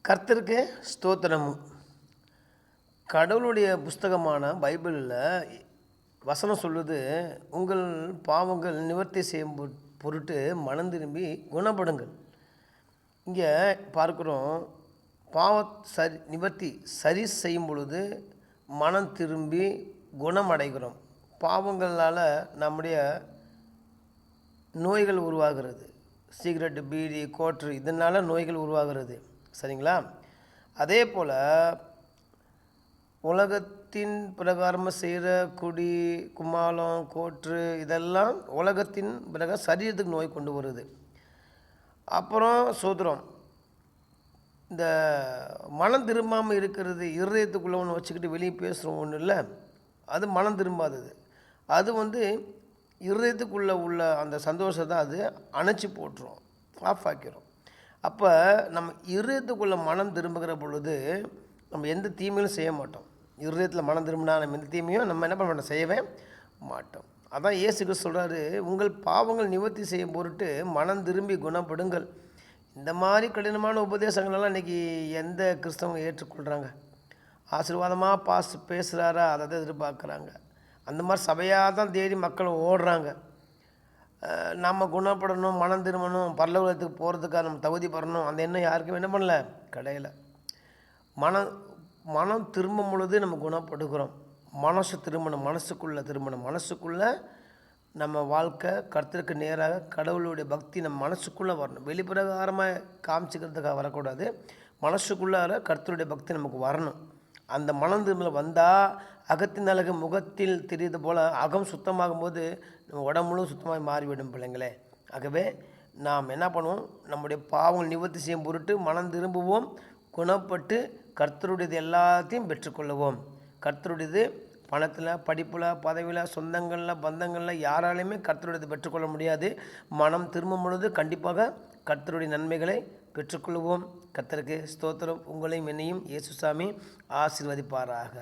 கர்த்தருக்கு ஸ்தோத்திரமும். கடவுளுடைய புஸ்தகமான பைபிளில் வசனம் சொல்லுது, உங்கள் பாவங்கள் நிவர்த்தி செய்யும் பொருட்டு மனம் திரும்பி குணப்படுங்கள். இங்கே பார்க்குறோம், பாவ நிவர்த்தி சரி செய்யும் பொழுது மனம் திரும்பி குணமடைகிறோம். பாவங்களால் நம்முடைய நோய்கள் உருவாகிறது. சிகரெட்டு, பீடி, கோட்ரு இதனால் நோய்கள் உருவாகிறது. சரிங்களா? அதே போல் உலகத்தின் பிரகாரமாக செய்கிற குடி, கும்மாளம், கோட்ரு இதெல்லாம் உலகத்தின் பிரகாரம் சரீரத்துக்கு நோய் கொண்டு வருது. அப்புறம் சோத்திரம், இந்த மனம் திரும்பாமல் இருக்கிறது, இருதயத்துக்குள்ளே ஒன்று வச்சுக்கிட்டு வெளியே பேசுகிறோம் ஒன்று இல்லை, அது மனம் திரும்பாதது. அது இருதயத்துக்குள்ளே உள்ள அந்த சந்தோஷத்தை அது அணைச்சி போட்டுரும், ஆஃப் ஆக்கிரும். அப்போ நம்ம இருதயத்துக்குள்ளே மனம் திரும்புகிற பொழுது நம்ம எந்த தீமையும் செய்ய மாட்டோம். இருதயத்தில் மனம் திரும்பினா நம்ம எந்த தீமையும் நம்ம என்ன பண்ண மாட்டோம், செய்யவே மாட்டோம். அதான் இயேசு கிறிஸ்து சொல்கிறாரு, உங்கள் பாவங்கள் நிவர்த்தி செய்யும் பொருட்டு மனம் திரும்பி குணப்படுங்கள். இந்த மாதிரி கடினமான உபதேசங்களெல்லாம் இன்றைக்கி எந்த கிறிஸ்தவங்க ஏற்றுக்கொள்கிறாங்க? ஆசீர்வாதமாக பேசுகிறாரா, அதை தான் எதிர்பார்க்குறாங்க. அந்த மாதிரி சபையாக தான் தேடி மக்கள் ஓடுறாங்க. நம்ம குணப்படணும், மனம் திரும்பணும், பரலோகத்துக்கு போகிறதுக்காக நம்ம தகுதி பெறணும், அந்த எண்ணம் யாருக்கும் என்ன பண்ணல, கிடையல. மனம் திரும்பும் பொழுது நம்ம குணப்படுகிறோம். மனசு திரும்பணும், மனசுக்குள்ளே நம்ம வாழ்க்கை கர்த்தருக்கு நேராக கடவுளுடைய பக்தி நம்ம மனசுக்குள்ளே வரணும். வெளிப்பிரகாரமாக காமிச்சிக்கிறதுக்காக வரக்கூடாது. மனசுக்குள்ளார கர்த்தருடைய பக்தி நமக்கு வரணும். அந்த மனம் திரும்பல வந்தால் அகத்தின் அழகு முகத்தில் தெரியுது போல் அகம் சுத்தமாகும் போது நம்ம உடம்புலும் சுத்தமாக மாறிவிடும் பிள்ளைங்களே. ஆகவே நாம் என்ன பண்ணுவோம், நம்முடைய பாவங்கள் நிவர்த்தி செய்யும் பொருட்டு மனம் திரும்புவோம், குணப்பட்டு கர்த்தருடையது எல்லாத்தையும் பெற்றுக்கொள்ளுவோம். கர்த்தருடையது பணத்தில், படிப்பில், பதவியில், சொந்தங்களில், பந்தங்களில் யாராலையுமே கர்த்தருடையது பெற்றுக்கொள்ள முடியாது. மனம் திரும்பும் பொழுது கண்டிப்பாக கர்த்தருடைய நன்மைகளை பெற்றுக்கொள்வோம். கர்த்தருக்கு ஸ்தோத்திரம். உங்களையும் என்னையும் இயேசுசாமி ஆசீர்வதிப்பாராக.